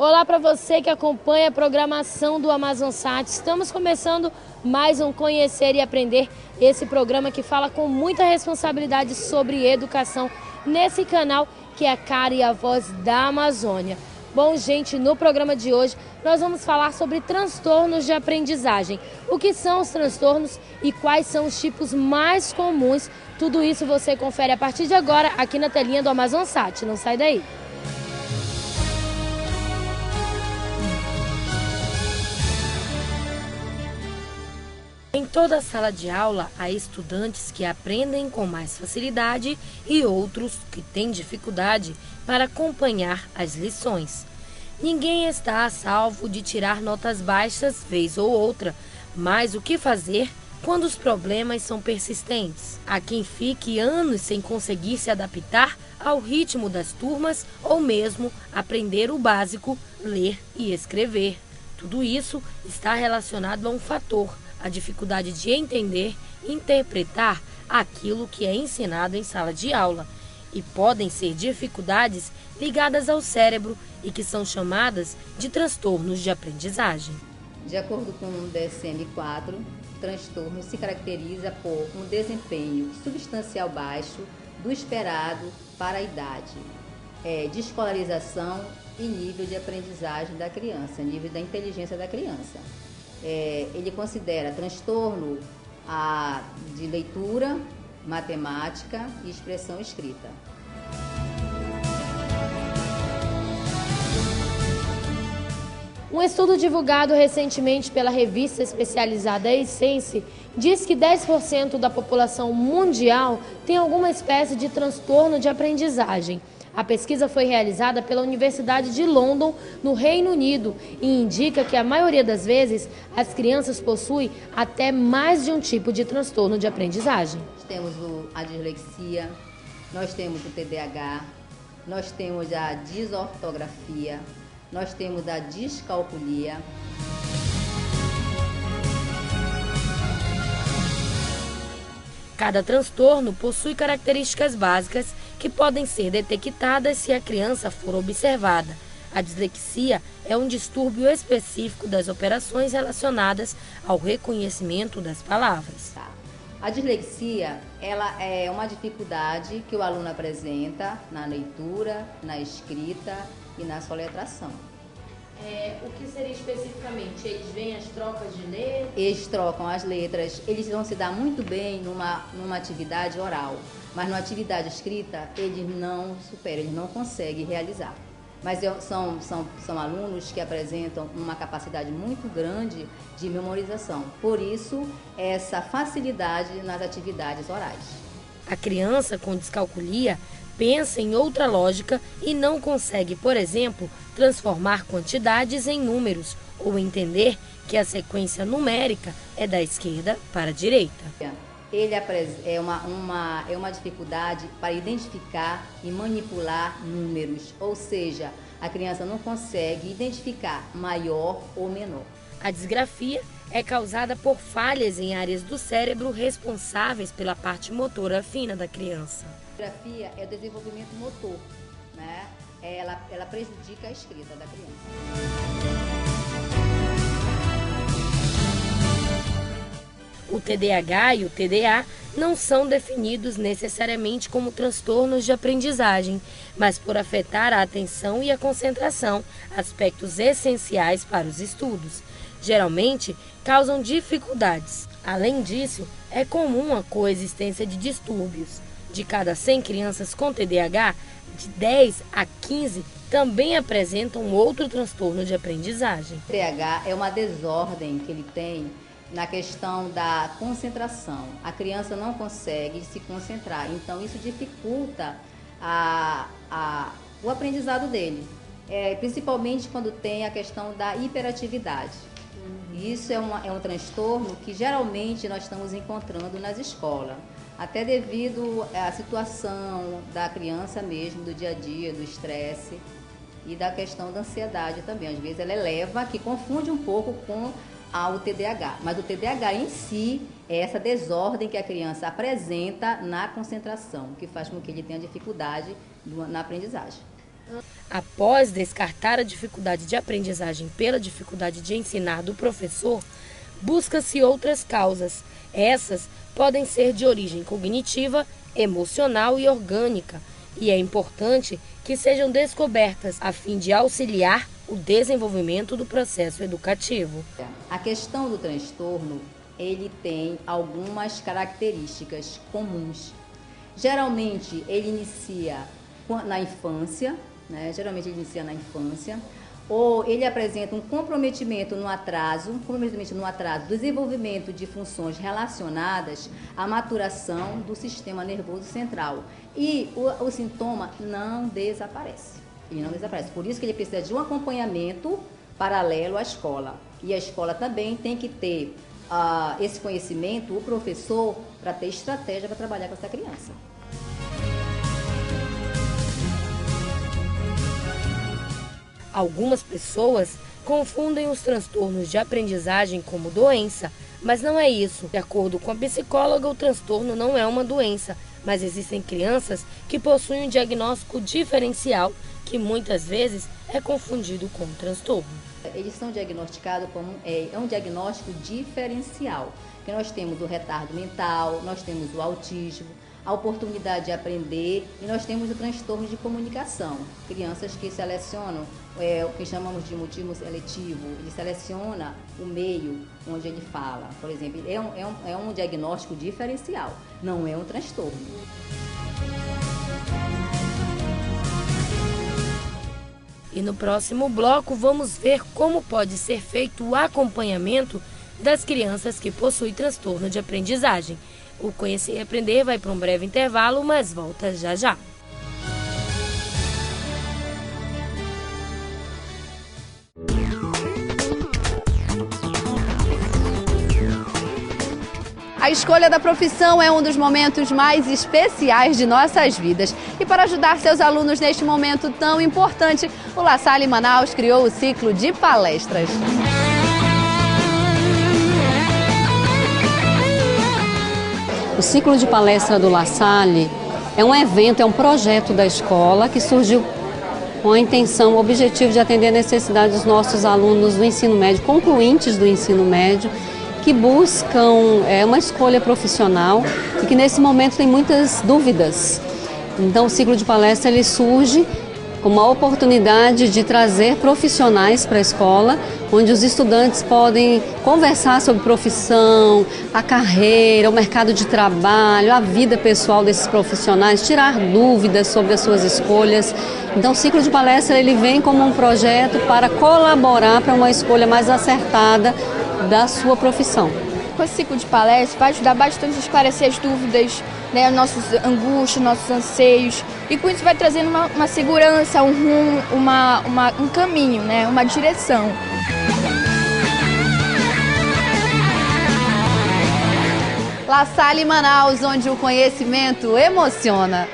Olá para você que acompanha a programação do Amazonsat. Estamos começando mais um Conhecer e Aprender, esse programa que fala com muita responsabilidade sobre educação nesse canal que é a cara e a voz da Amazônia. Bom, gente, no programa de hoje nós vamos falar sobre transtornos de aprendizagem. O que são os transtornos e quais são os tipos mais comuns? Tudo isso você confere a partir de agora aqui na telinha do Amazonsat. Não sai daí. Em toda sala de aula, há estudantes que aprendem com mais facilidade e outros que têm dificuldade para acompanhar as lições. Ninguém está a salvo de tirar notas baixas vez ou outra, mas o que fazer quando os problemas são persistentes? Há quem fique anos sem conseguir se adaptar ao ritmo das turmas ou mesmo aprender o básico, ler e escrever. Tudo isso está relacionado a um fator: a dificuldade de entender e interpretar aquilo que é ensinado em sala de aula. E podem ser dificuldades ligadas ao cérebro e que são chamadas de transtornos de aprendizagem. De acordo com o DSM-4, transtorno se caracteriza por um desempenho substancial baixo do esperado para a idade, desescolarização e nível de aprendizagem da criança, nível da inteligência da criança. Ele considera transtorno de leitura, matemática e expressão escrita. Um estudo divulgado recentemente pela revista especializada Essence diz que 10% da população mundial tem alguma espécie de transtorno de aprendizagem. A pesquisa foi realizada pela Universidade de London, no Reino Unido, e indica que a maioria das vezes as crianças possuem até mais de um tipo de transtorno de aprendizagem. Nós temos a dislexia, nós temos o TDAH, nós temos a disortografia, nós temos a descalculia. Cada transtorno possui características básicas que podem ser detectadas se a criança for observada. A dislexia é um distúrbio específico das operações relacionadas ao reconhecimento das palavras. A dislexia, ela é uma dificuldade que o aluno apresenta na leitura, na escrita e na soletração. O que seria especificamente? Eles veem as trocas de letras? Eles trocam as letras, eles vão se dar muito bem numa atividade oral, mas numa atividade escrita eles não superam, eles não conseguem realizar. Mas são alunos que apresentam uma capacidade muito grande de memorização, por isso essa facilidade nas atividades orais. A criança com descalculia pensa em outra lógica e não consegue, por exemplo, transformar quantidades em números ou entender que a sequência numérica é da esquerda para a direita. Ele é uma dificuldade para identificar e manipular números, ou seja, a criança não consegue identificar maior ou menor. A disgrafia é causada por falhas em áreas do cérebro responsáveis pela parte motora fina da criança. A disgrafia é o desenvolvimento motor, né? Ela prejudica a escrita da criança. O TDAH e o TDA não são definidos necessariamente como transtornos de aprendizagem, mas por afetar a atenção e a concentração, aspectos essenciais para os estudos. Geralmente, causam dificuldades. Além disso, é comum a coexistência de distúrbios. De cada 100 crianças com TDAH, de 10 a 15 também apresentam outro transtorno de aprendizagem. O TDAH é uma desordem que ele tem na questão da concentração. A criança não consegue se concentrar, então isso dificulta o aprendizado dele, principalmente quando tem a questão da hiperatividade. Isso é um transtorno que geralmente nós estamos encontrando nas escolas, até devido à situação da criança mesmo, do dia a dia, do estresse e da questão da ansiedade também. Às vezes ela eleva, que confunde um pouco com o TDAH, mas o TDAH em si é essa desordem que a criança apresenta na concentração, que faz com que ele tenha dificuldade na aprendizagem. Após descartar a dificuldade de aprendizagem pela dificuldade de ensinar do professor, busca-se outras causas. Essas podem ser de origem cognitiva, emocional e orgânica, e é importante que sejam descobertas a fim de auxiliar o desenvolvimento do processo educativo. A questão do transtorno, ele tem algumas características comuns. Geralmente ele inicia na infância, ou ele apresenta um comprometimento no atraso do desenvolvimento de funções relacionadas à maturação do sistema nervoso central. E o sintoma não desaparece. Ele não desaparece. Por isso que ele precisa de um acompanhamento paralelo à escola. E a escola também tem que ter esse conhecimento, o professor, para ter estratégia para trabalhar com essa criança. Algumas pessoas confundem os transtornos de aprendizagem como doença, mas não é isso. De acordo com a psicóloga, o transtorno não é uma doença, mas existem crianças que possuem um diagnóstico diferencial, que muitas vezes é confundido com transtorno. Eles são diagnosticados como um diagnóstico diferencial, que nós temos o retardo mental, nós temos o autismo, a oportunidade de aprender e nós temos o transtorno de comunicação. Crianças que selecionam o que chamamos de mutismo seletivo, ele seleciona o meio onde ele fala. Por exemplo, é um diagnóstico diferencial, não é um transtorno. E no próximo bloco vamos ver como pode ser feito o acompanhamento das crianças que possuem transtorno de aprendizagem. O Conhecer e Aprender vai para um breve intervalo, mas volta já já. A escolha da profissão é um dos momentos mais especiais de nossas vidas. E para ajudar seus alunos neste momento tão importante, o La Salle Manaus criou o ciclo de palestras. O ciclo de palestra do La Salle é um evento, é um projeto da escola que surgiu com a intenção, o objetivo de atender a necessidade dos nossos alunos do ensino médio, concluintes do ensino médio, que buscam uma escolha profissional e que nesse momento tem muitas dúvidas. Então o ciclo de palestra ele surge como uma oportunidade de trazer profissionais para a escola, onde os estudantes podem conversar sobre profissão, a carreira, o mercado de trabalho, a vida pessoal desses profissionais, tirar dúvidas sobre as suas escolhas. Então o ciclo de palestra ele vem como um projeto para colaborar para uma escolha mais acertada da sua profissão. Com esse ciclo de palestra vai ajudar bastante a esclarecer as dúvidas, né, nossas angústias, nossos anseios, e com isso vai trazendo uma segurança, um rumo, um caminho, né, uma direção. La Salle Manaus, onde o conhecimento emociona.